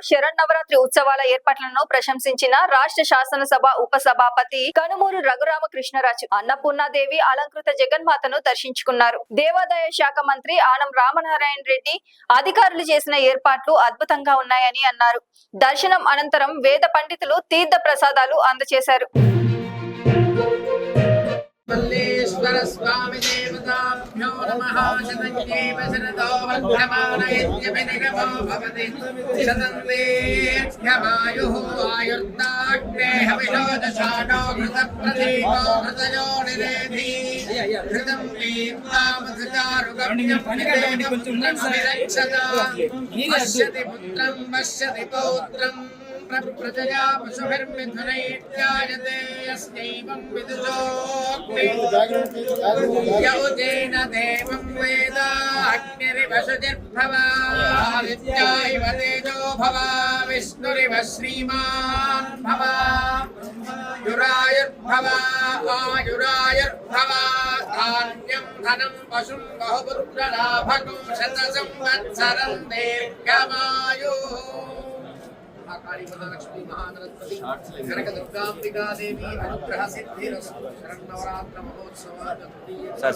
శరన్నవరాత్రి ఉత్సవాల ఏర్పాట్లను ప్రశంసించిన రాష్ట్ర శాసనసభ ఉపసభాపతి కనుమూరు రఘురామకృష్ణరాజు అన్నపూర్ణాదేవి అలంకృత జగన్మాతను దర్శించుకున్నారు. దేవాదాయ శాఖ మంత్రి ఆనం రామనారాయణ రెడ్డి అధికారులు చేసిన ఏర్పాట్లు అద్భుతంగా ఉన్నాయని అన్నారు. దర్శనం అనంతరం వేద పండితులు తీర్థ ప్రసాదాలు అందజేశారు. మల్లేశ్వర స్వామి దేవతాభ్యో నమః. శతంజీవ శరదో వర్ధమానయజ్ఞవినిగమో భవతి. శతం దీర్ఘమాయుః ఆయుర్దాగ్నేహ వినోదశానో ఘృతప్రదీపో ఘృతయో నిరేధి. ఘృతం వీర్వామధుచారుగమ్యం నిరేధముద్రమభిరక్షత. పశ్యతి పుత్రం పశ్యతి పౌత్రం ప్రజయా పశుభిర్మిథునైత్యాయతే యస్యైవం విదుషోక్తి. యౌజేన దేవం వేద అగ్నిరివ శుచిర్భవా. ఆదిత్యాయివ తేజో భవా. విష్ణురివ శ్రీమాన్ భవా. యురాయుర్భవా ఆయురాయుర్భవా. ధాన్యం ధనం పశుం బహుపుత్రలాభకం. శత సంవత్సరం దీర్ఘమాయుః. काली महालक्ष्मी महाधनस्पति कनक दुर्गांबिका देवी अनुग्रह सिद्धिरस्तु. शरन्नवरात्र महोत्सव सर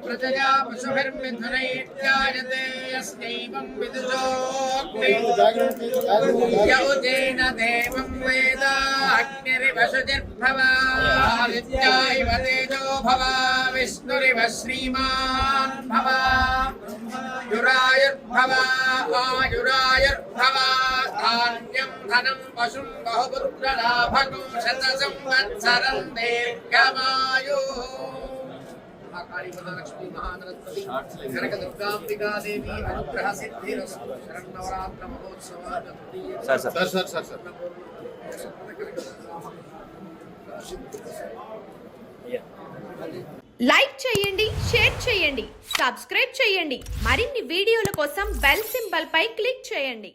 प्रजया पशुभिर्मिथुनैत्यायते यस्यैवं विदुषोक्ति. यौजेन देवं वेद अग्निरिव शुचिर्भवा. आदित्याइव तेजो भवा. विष्णुरिव श्रीमान् भवा. युरायुर्भवा आयुरायुर्भवा. धान्यं धनं पशुं बहुपुत्रलाभकं. शत संवत्सरं दीर्घमायुः. काली महालक्ष्मी महाधनस्पति कनक दुर्गांबिका देवी अनुग्रह सिद्धिरस्तु. शरन्नवरात्र महोत्सव सर లైక్ చేయండి, షేర్ చేయండి, సబ్స్క్రైబ్ చేయండి. మరిన్ని వీడియోల కోసం బెల్ సింబల్ పై క్లిక్ చేయండి.